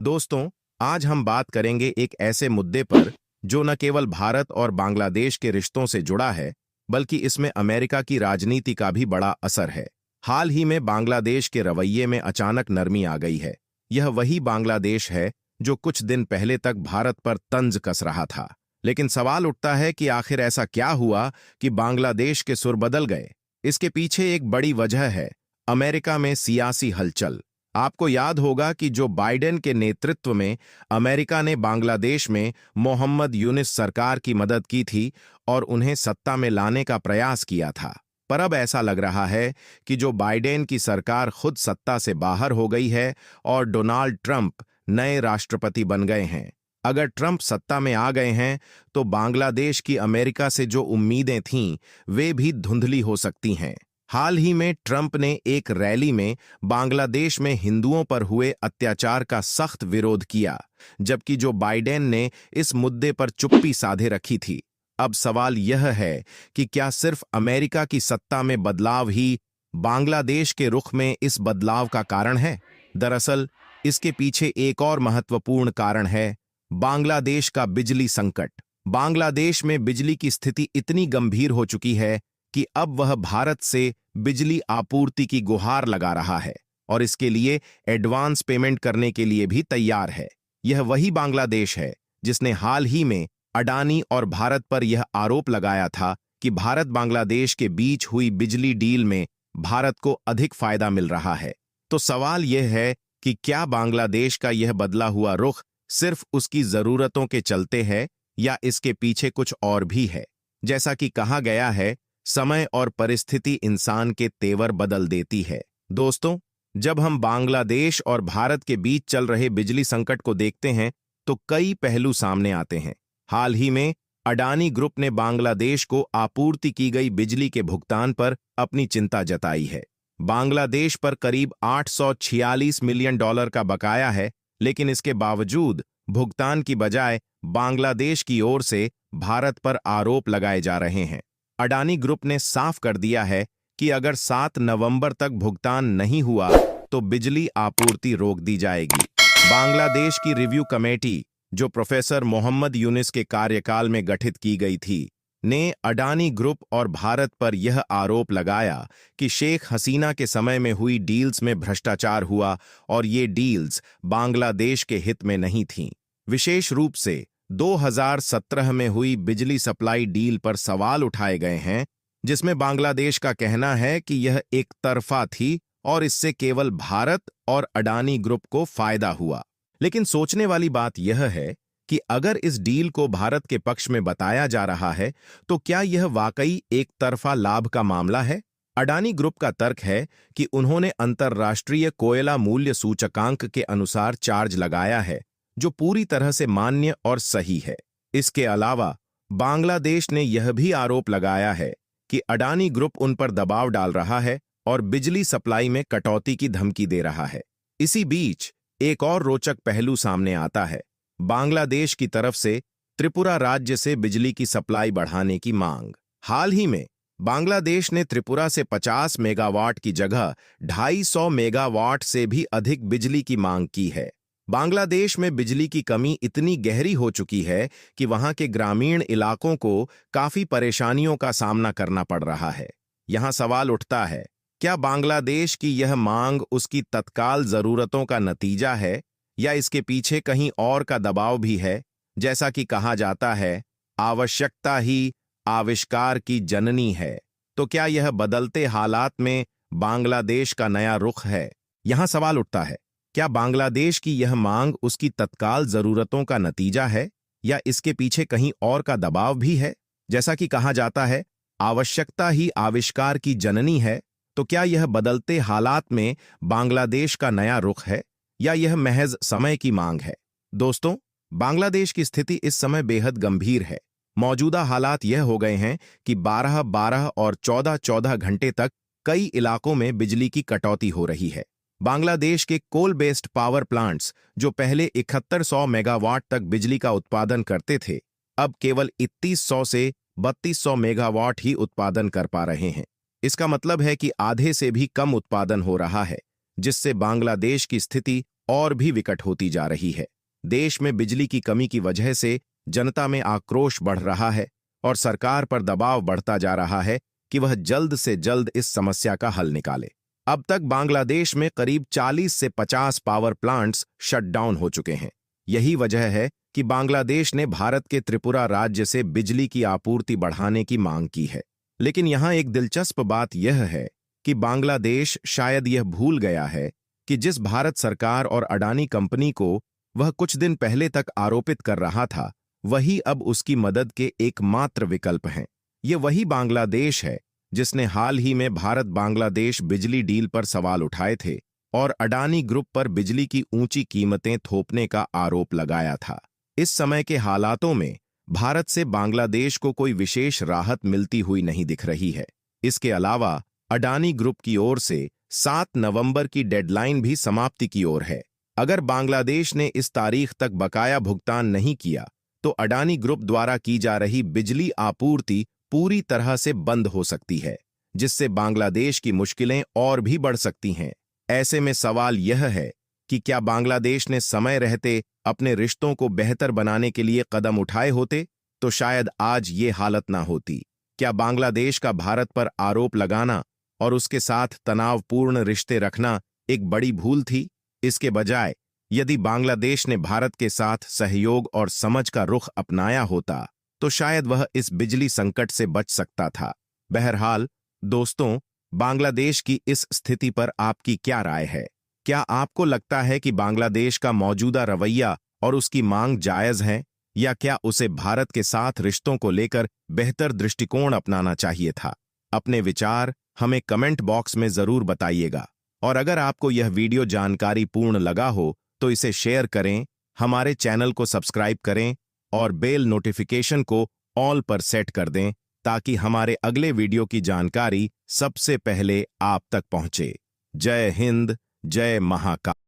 दोस्तों, आज हम बात करेंगे एक ऐसे मुद्दे पर जो न केवल भारत और बांग्लादेश के रिश्तों से जुड़ा है, बल्कि इसमें अमेरिका की राजनीति का भी बड़ा असर है। हाल ही में बांग्लादेश के रवैये में अचानक नरमी आ गई है। यह वही बांग्लादेश है जो कुछ दिन पहले तक भारत पर तंज कस रहा था। लेकिन सवाल उठता है कि आखिर ऐसा क्या हुआ कि बांग्लादेश के सुर बदल गए। इसके पीछे एक बड़ी वजह है अमेरिका में सियासी हलचल। आपको याद होगा कि जो बाइडेन के नेतृत्व में अमेरिका ने बांग्लादेश में मोहम्मद यूनिस सरकार की मदद की थी और उन्हें सत्ता में लाने का प्रयास किया था। पर अब ऐसा लग रहा है कि जो बाइडेन की सरकार खुद सत्ता से बाहर हो गई है और डोनाल्ड ट्रंप नए राष्ट्रपति बन गए हैं। अगर ट्रंप सत्ता में आ गए हैं तो बांग्लादेश की अमेरिका से जो उम्मीदें थीं वे भी धुंधली हो सकती हैं। हाल ही में ट्रंप ने एक रैली में बांग्लादेश में हिंदुओं पर हुए अत्याचार का सख्त विरोध किया, जबकि जो बाइडेन ने इस मुद्दे पर चुप्पी साधे रखी थी। अब सवाल यह है कि क्या सिर्फ अमेरिका की सत्ता में बदलाव ही बांग्लादेश के रुख में इस बदलाव का कारण है? दरअसल इसके पीछे एक और महत्वपूर्ण कारण है बांग्लादेश का बिजली संकट। बांग्लादेश में बिजली की स्थिति इतनी गंभीर हो चुकी है कि अब वह भारत से बिजली आपूर्ति की गुहार लगा रहा है और इसके लिए एडवांस पेमेंट करने के लिए भी तैयार है। यह वही बांग्लादेश है जिसने हाल ही में अडानी और भारत पर यह आरोप लगाया था कि भारत बांग्लादेश के बीच हुई बिजली डील में भारत को अधिक फायदा मिल रहा है। तो सवाल यह है कि क्या बांग्लादेश का यह बदला हुआ रुख सिर्फ उसकी जरूरतों के चलते है या इसके पीछे कुछ और भी है? जैसा कि कहा गया है, समय और परिस्थिति इंसान के तेवर बदल देती है। दोस्तों, जब हम बांग्लादेश और भारत के बीच चल रहे बिजली संकट को देखते हैं तो कई पहलू सामने आते हैं। हाल ही में अडानी ग्रुप ने बांग्लादेश को आपूर्ति की गई बिजली के भुगतान पर अपनी चिंता जताई है। बांग्लादेश पर करीब $846 मिलियन का बकाया है, लेकिन इसके बावजूद भुगतान की बजाय बांग्लादेश की ओर से भारत पर आरोप लगाए जा रहे हैं। अडानी ग्रुप ने साफ कर दिया है कि अगर 7 नवंबर तक भुगतान नहीं हुआ तो बिजली आपूर्ति रोक दी जाएगी। बांग्लादेश की रिव्यू कमेटी, जो प्रोफेसर मोहम्मद यूनिस के कार्यकाल में गठित की गई थी, ने अडानी ग्रुप और भारत पर यह आरोप लगाया कि शेख हसीना के समय में हुई डील्स में भ्रष्टाचार हुआ और ये डील्स बांग्लादेश के हित में नहीं थीं। विशेष रूप से 2017 में हुई बिजली सप्लाई डील पर सवाल उठाए गए हैं, जिसमें बांग्लादेश का कहना है कि यह एक तरफा थी और इससे केवल भारत और अडानी ग्रुप को फायदा हुआ। लेकिन सोचने वाली बात यह है कि अगर इस डील को भारत के पक्ष में बताया जा रहा है तो क्या यह वाकई एक तरफा लाभ का मामला है? अडानी ग्रुप का तर्क है कि उन्होंने अंतर्राष्ट्रीय कोयला मूल्य सूचकांक के अनुसार चार्ज लगाया है, जो पूरी तरह से मान्य और सही है। इसके अलावा बांग्लादेश ने यह भी आरोप लगाया है कि अडानी ग्रुप उन पर दबाव डाल रहा है और बिजली सप्लाई में कटौती की धमकी दे रहा है। इसी बीच एक और रोचक पहलू सामने आता है, बांग्लादेश की तरफ से त्रिपुरा राज्य से बिजली की सप्लाई बढ़ाने की मांग। हाल ही में बांग्लादेश ने त्रिपुरा से 50 मेगावाट की जगह 250 मेगावाट से भी अधिक बिजली की मांग की है। बांग्लादेश में बिजली की कमी इतनी गहरी हो चुकी है कि वहां के ग्रामीण इलाकों को काफी परेशानियों का सामना करना पड़ रहा है। यहां सवाल उठता है, क्या बांग्लादेश की यह मांग उसकी तत्काल जरूरतों का नतीजा है या इसके पीछे कहीं और का दबाव भी है? जैसा कि कहा जाता है, आवश्यकता ही आविष्कार की जननी है। तो क्या यह बदलते हालात में बांग्लादेश का नया रुख है? यहां सवाल उठता है, क्या बांग्लादेश की यह मांग उसकी तत्काल जरूरतों का नतीजा है या इसके पीछे कहीं और का दबाव भी है? जैसा कि कहा जाता है, आवश्यकता ही आविष्कार की जननी है। तो क्या यह बदलते हालात में बांग्लादेश का नया रुख है या यह महज समय की मांग है? दोस्तों, बांग्लादेश की स्थिति इस समय बेहद गंभीर है। मौजूदा हालात यह हो गए हैं कि 12-12 और 14-14 घंटे तक कई इलाकों में बिजली की कटौती हो रही है। बांग्लादेश के कोल बेस्ड पावर प्लांट्स, जो पहले 7100 मेगावाट तक बिजली का उत्पादन करते थे, अब केवल 3100 से 3200 मेगावाट ही उत्पादन कर पा रहे हैं। इसका मतलब है कि आधे से भी कम उत्पादन हो रहा है, जिससे बांग्लादेश की स्थिति और भी विकट होती जा रही है। देश में बिजली की कमी की वजह से जनता में आक्रोश बढ़ रहा है और सरकार पर दबाव बढ़ता जा रहा है कि वह जल्द से जल्द इस समस्या का हल निकाले। अब तक बांग्लादेश में करीब 40 से 50 पावर प्लांट्स शटडाउन हो चुके हैं। यही वजह है कि बांग्लादेश ने भारत के त्रिपुरा राज्य से बिजली की आपूर्ति बढ़ाने की मांग की है। लेकिन यहां एक दिलचस्प बात यह है कि बांग्लादेश शायद यह भूल गया है कि जिस भारत सरकार और अडानी कंपनी को वह कुछ दिन पहले तक आरोपित कर रहा था, वही अब उसकी मदद के एकमात्र विकल्प हैं। ये वही बांग्लादेश है जिसने हाल ही में भारत बांग्लादेश बिजली डील पर सवाल उठाए थे और अडानी ग्रुप पर बिजली की ऊंची कीमतें थोपने का आरोप लगाया था। इस समय के हालातों में भारत से बांग्लादेश को कोई विशेष राहत मिलती हुई नहीं दिख रही है। इसके अलावा अडानी ग्रुप की ओर से 7 नवंबर की डेडलाइन भी समाप्ति की ओर है। अगर बांग्लादेश ने इस तारीख तक बकाया भुगतान नहीं किया तो अडानी ग्रुप द्वारा की जा रही बिजली आपूर्ति पूरी तरह से बंद हो सकती है, जिससे बांग्लादेश की मुश्किलें और भी बढ़ सकती हैं। ऐसे में सवाल यह है कि क्या बांग्लादेश ने समय रहते अपने रिश्तों को बेहतर बनाने के लिए कदम उठाए होते तो शायद आज ये हालत ना होती। क्या बांग्लादेश का भारत पर आरोप लगाना और उसके साथ तनावपूर्ण रिश्ते रखना एक बड़ी भूल थी? इसके बजाय यदि बांग्लादेश ने भारत के साथ सहयोग और समझ का रुख अपनाया होता तो शायद वह इस बिजली संकट से बच सकता था। बहरहाल दोस्तों, बांग्लादेश की इस स्थिति पर आपकी क्या राय है? क्या आपको लगता है कि बांग्लादेश का मौजूदा रवैया और उसकी मांग जायज है, या क्या उसे भारत के साथ रिश्तों को लेकर बेहतर दृष्टिकोण अपनाना चाहिए था? अपने विचार हमें कमेंट बॉक्स में जरूर बताइएगा। और अगर आपको यह वीडियो जानकारी पूर्ण लगा हो तो इसे शेयर करें, हमारे चैनल को सब्सक्राइब करें और बेल नोटिफिकेशन को ऑल पर सेट कर दें ताकि हमारे अगले वीडियो की जानकारी सबसे पहले आप तक पहुंचे। जय हिंद, जय महाकाल।